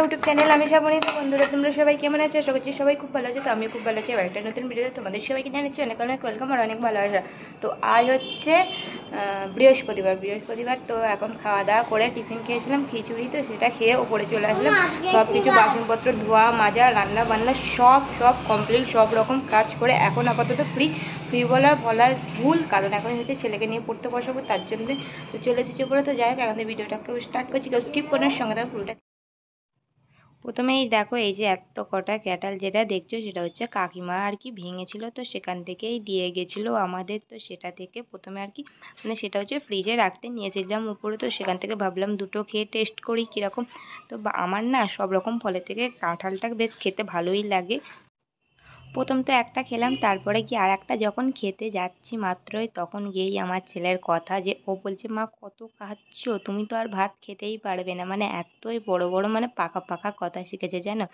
YouTube channel আমি শ্রাবণী। তো বন্ধুরা তোমরা সবাই কেমন আছো? আশা করছি সবাই খুব ভালো আছে। তো আমি খুব ভালো আছি। আর একটা নতুন ভিডিওতে তোমাদের সবাইকে জানাচ্ছি অনেক অনেক ওয়েলকাম আর অনেক ভালোবাসা। তো আজ হচ্ছে বৃহস্পতিবার। তো এখন খাওয়া দাওয়া করে টিফিন খেয়েছিলাম খিচুড়ি, তো সেটা খেয়ে ওপরে চলে আসলাম। সব কিছু বাসনপত্র ধোয়া মাজা রান্না বান্না সব কমপ্লিট, সব রকম কাজ করে এখন আপাতত ফ্রি বলা ভুল, কারণ এখন হচ্ছে ছেলেকে নিয়ে পড়তে বসাবো, তার জন্য তো চলে এসেছি উপরে। তো যাই হোক এখন ভিডিওটাকে স্টার্ট করছি, কেউ স্কিপ করার সঙ্গে থাকো পুরোটা। প্রথমেই দেখো এই যে এত কটা ক্যাটাল যেটা দেখছো সেটা হচ্ছে কাকিমা আর কি ভেঙেছিল, তো সেখান থেকেই দিয়ে গেছিলো আমাদের। তো সেটা থেকে প্রথমে আর কি মানে সেটা হচ্ছে ফ্রিজে রাখতে নিয়েছিলাম উপরে। তো সেখান থেকে ভাবলাম দুটো খেয়ে টেস্ট করি কীরকম। তো আমার না সব রকম ফলের থেকে কাঁঠালটা বেশ খেতে ভালোই লাগে। প্রথম তো একটা খেলাম, তারপরে কি আর একটা যখন খেতে যাচ্ছি মাত্রই তখন গিয়েই আমার ছেলের কথা, যে ও বলছে মা কত খাচ্ছ, তুমি তো আর ভাত খেতেই পারবে না, মানে এতই বড় বড় মানে পাকা পাকা কথা শিখেছে জানো।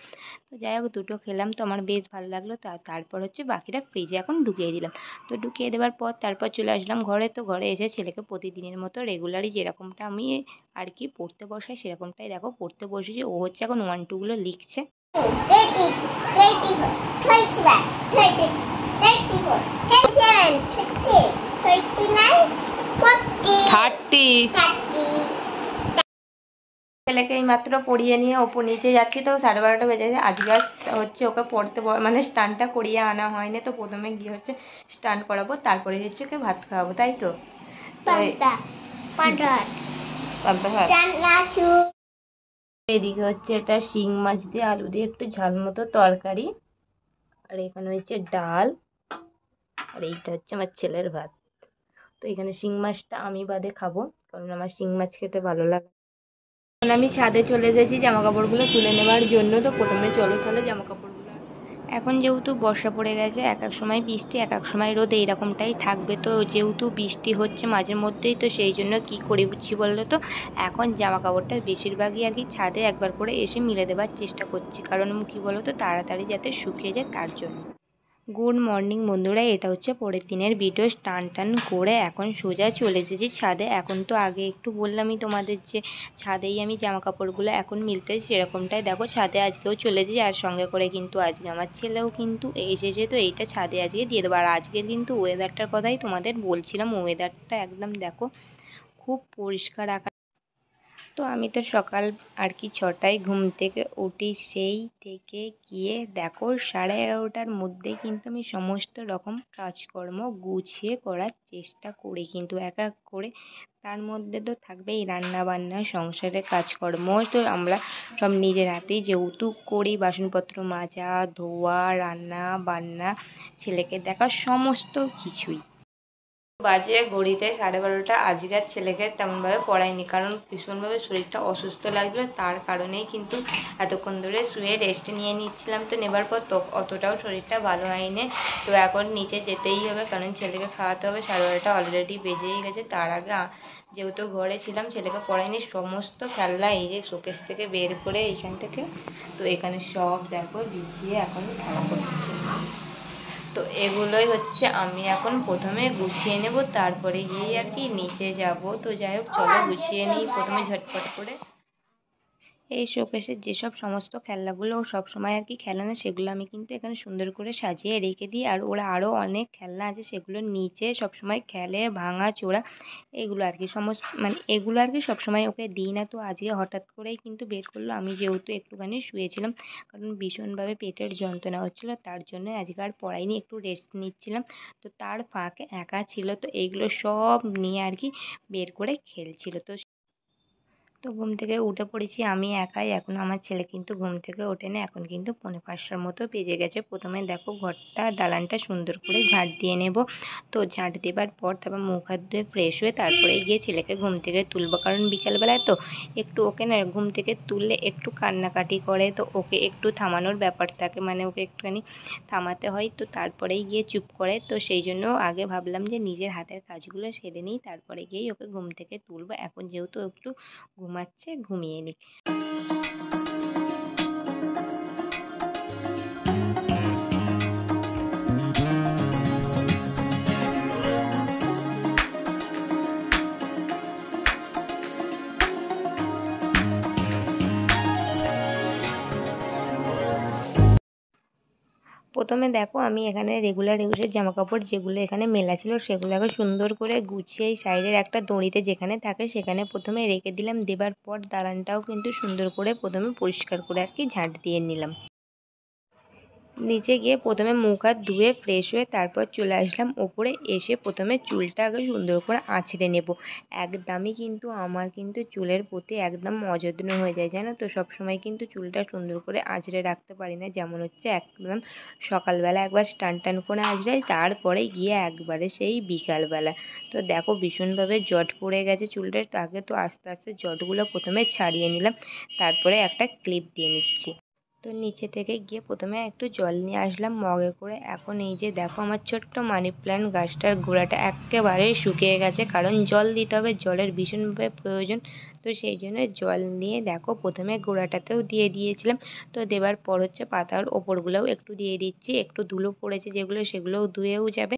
তো যাই হোক দুটো খেলাম, তো আমার বেশ ভালো লাগলো। তারপর হচ্ছে বাকিটা ফ্রিজে এখন ঢুকিয়ে দিলাম। তো ঢুকিয়ে দেওয়ার পর তারপর চলে আসলাম ঘরে। তো ঘরে এসে ছেলেকে প্রতিদিনের মতো রেগুলারই যেরকমটা আমি আর কি পড়তে বসাই সেরকমটাই দেখো পড়তে বসেছি। ও হচ্ছে এখন 1 2 গুলো লিখছে। 30, 31, 31, 30, 34, 37, 38, 39, 40, 30. ছেলেকে এই মাত্র পড়িয়ে নিয়ে ওপর নিচে যাচ্ছি। তো 12:30 বেজেছে। আজকে হচ্ছে ওকে পড়তে মানে স্নানটা করিয়ে আনা হয়নি, তো প্রথমে গিয়ে হচ্ছে স্নান করাবো, তারপরে হচ্ছে ওকে ভাত খাওয়াবো, তাই তো। এদিকে হচ্ছে এটা শিং মাছ দিয়ে আলু দিয়ে একটু ঝাল মতো তরকারি, আর এখানে হচ্ছে ডাল, আর এইটা হচ্ছে আমার ছেলের ভাত। তো এখানে শিং মাছটা আমি বাদে খাবো, কারণ আমার শিং মাছ খেতে ভালো লাগে। এখন আমি ছাদে চলে এসেছি জামা কাপড়গুলো তুলে নেওয়ার জন্য। তো প্রথমে চলো তাহলে জামা কাপড়গুলো। এখন যেহেতু বর্ষা পড়ে গেছে, এক এক সময় বৃষ্টি এক এক সময় রোদ এইরকমটাই থাকবে। তো যেহেতু বৃষ্টি হচ্ছে মাঝে মধ্যেই, তো সেই জন্য কী করছি বললো তো, এখন জামা কাপড়টা বেশিরভাগই আর কি ছাদে একবার করে এসে মিলে দেওয়ার চেষ্টা করছি, কারণ কী বলো তো তাড়াতাড়ি যাতে শুকিয়ে যায় তার জন্য। গুড মর্নিং বন্ধুরা, এটা হচ্ছে পরের দিনের ভিডিও। টান করে এখন সোজা চলে এসেছি ছাদে। এখন তো আগে একটু বললামই তোমাদের যে ছাদেই আমি জামা কাপড়গুলো এখন মিলতে, সেরকমটাই দেখো ছাদে আজকেও চলে এসেছি। আর সঙ্গে করে কিন্তু আজকে আমার ছেলেও কিন্তু এসেছে, তো এইটা ছাদে আজকে দিয়ে দেবো। আর আজকের কিন্তু ওয়েদারটার কথাই তোমাদের বলছিলাম, ওয়েদারটা একদম দেখো খুব পরিষ্কার আকাশ। তো আমি তো সকাল আর কি 6টায় ঘুম থেকে উঠি, সেই থেকে গিয়ে দেখো 11:30টার মধ্যে কিন্তু আমি সমস্ত রকম কাজকর্ম গুছিয়ে করার চেষ্টা করি কিন্তু এক এক করে। তার মধ্যে তো থাকবেই রান্না বান্না সংসারের কাজকর্ম, তো আমরা সব নিজের হাতেই যেহেতু করি, বাসনপত্র মাজা ধোয়া রান্না বান্না ছেলেকে দেখা সমস্ত কিছুই। বাজে ঘড়িতে 12:30। আজকে আর ছেলেকে তেমনভাবে পড়াইনি, কারণ ভীষণভাবে শরীরটা অসুস্থ লাগছিল, তার কারণেই কিন্তু এতক্ষণ ধরে শুয়ে রেস্ট নিয়ে নিচ্ছিলাম। তো নেবার পর তো অতটাও শরীরটা ভালো হয়নি। তো এখন নিচে যেতেই হবে, কারণ ছেলেকে খাওয়াতে হবে। 12:30 অলরেডি বেজেই গেছে। তার আগে যেহেতু ঘরে ছিলাম ছেলেকে পড়াইনি, সমস্ত খেলনা এই যে শোকেস থেকে বের করে এইখান থেকে, তো এখানে সব দেখো বিছিয়ে এখন খেলা করছে। তো এগুলোই হচ্ছে আমি এখন প্রথমে গুছিয়ে নেব, তারপরে গিয়ে আর কি নিচে যাব। তো যাই হোক চলো গুছিয়ে নিই প্রথমে ঝটপট করে। এই শোকেসের যেসব সমস্ত খেলনাগুলো ও সবসময় আর কি খেলে না, সেগুলো আমি কিন্তু এখানে সুন্দর করে সাজিয়ে রেখে দিই। আর ওরা আরও অনেক খেলনা আছে সেগুলো নিচে সবসময় খেলে, ভাঙা চোরা এগুলো আর কি সমস্ত মানে এগুলো আর কি সবসময় ওকে দিই না। তো আজকে হঠাৎ করেই কিন্তু বের করলো, আমি যেহেতু একটুখানি শুয়েছিলাম, কারণ ভীষণভাবে পেটের যন্ত্রণা হচ্ছিলো, তার জন্য আজকে আর পড়াইনি, একটু রেস্ট নিচ্ছিলাম। তো তার ফাঁকে একা ছিল, তো এইগুলো সব নিয়ে আর কি বের করে খেলছিল। তো তো ঘুম থেকে উঠে পড়েছি আমি একাই, এখনো আমার ছেলে কিন্তু ঘুম থেকে ওঠেনি। এখন কিন্তু 4:45টার মতো বেজে গেছে। প্রথমে দেখো ঘরটা দালানটা সুন্দর করে ঝাঁট দিয়ে নেব। তো ঝাঁট দেবার পর তারপর মুখ হাত ধুয়ে ফ্রেশ হয়ে তারপরে গিয়ে ছেলেকে ঘুম থেকে তুলবো, কারণ বিকালবেলায় তো একটু ওকে না ঘুম থেকে তুললে একটু কান্নাকাটি করে, তো ওকে একটু থামানোর ব্যাপার থাকে, মানে ওকে একটুখানি থামাতে হয়, তো তারপরেই গিয়ে চুপ করে। তো সেই জন্য আগে ভাবলাম যে নিজের হাতের কাজগুলো সেরে নিই, তারপরে গিয়েই ওকে ঘুম থেকে তুলবো। এখন যেহেতু একটু ঘুমাচ্ছে, ঘুমিয়ে নিক। প্রথমে দেখো আমি এখানে রেগুলার ইউজের জামাকাপড় যেগুলো এখানে মেলা ছিল সেগুলোকে সুন্দর করে গুছিয়ে এই সাইডের একটা দড়িতে যেখানে থাকে সেখানে প্রথমে রেখে দিলাম। দেবার পর দালানটাও কিন্তু সুন্দর করে প্রথমে পরিষ্কার করে আর কি ঝাঁট দিয়ে নিলাম। নিচে গিয়ে প্রথমে মুখ হাত ধুয়ে ফ্রেশ হয়ে তারপর চলে আসলাম ওপরে। এসে প্রথমে চুলটা আগে সুন্দর করে আঁচড়ে নেব। একদমই কিন্তু আমার কিন্তু চুলের প্রতি একদম অযত্ন হয়ে যায়, জানো তো। সবসময় কিন্তু চুলটা সুন্দর করে আঁচড়ে রাখতে পারি না, যেমন হচ্ছে একদম সকালবেলা একবার টান টান করে আঁচড়াই, তারপরে গিয়ে একবারে সেই বিকালবেলা। তো দেখো ভীষণভাবে জট পড়ে গেছে চুলটার। তো আগে তো আস্তে আস্তে জটগুলো প্রথমে ছাড়িয়ে নিলাম, তারপরে একটা ক্লিপ দিয়ে নিচ্ছি। তো নিচে থেকে গিয়ে প্রথমে একটু জল নিয়ে আসলাম মগে করে। এখন এই যে দেখো আমার ছোট্ট মানি প্ল্যান্ট গাছটার গোড়াটা একেবারেই শুকিয়ে গেছে, কারণ জল দিতে হবে, জলের ভীষণভাবে প্রয়োজন। তো সেই জন্য জল নিয়ে দেখো প্রথমে গোড়াটাতেও দিয়ে দিয়েছিলাম। তো দেবার পর হচ্ছে পাতার ওপরগুলোও একটু দিয়ে দিচ্ছি। একটু ধুলো পড়েছে যেগুলো সেগুলোও ধুয়েও যাবে।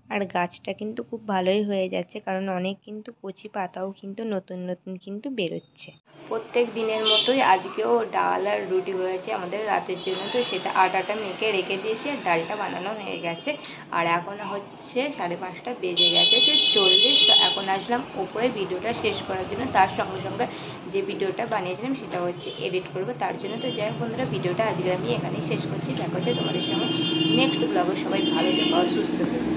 আর গাছটা কিন্তু খুব ভালোই হয়ে যাচ্ছে, কারণ অনেক কিন্তু কচি পাতাও কিন্তু নতুন নতুন কিন্তু বেরোচ্ছে। প্রত্যেক দিনের মতোই আজকেও ডাল আর রুটি হয়েছে আমাদের রাতের জন্য। তো সেটা আটাটা মেখে রেখে দিয়েছি আর ডালটা বানানো হয়ে গেছে। আর এখন হচ্ছে 5:30 বেজে গেছে, যে 40। তো এখন আসলাম ওপরে ভিডিওটা শেষ করার জন্য। তার সঙ্গে সঙ্গে যে ভিডিওটা বানিয়েছিলাম সেটা হচ্ছে এডিট করবো তার জন্য। তো যাই হোক বন্ধুরা, ভিডিওটা আজকে আমি এখানেই শেষ করছি। দেখা হচ্ছে তোমাদের সঙ্গে নেক্সট ব্লগে। সবাই ভালো থেকো, সুস্থ থেকো।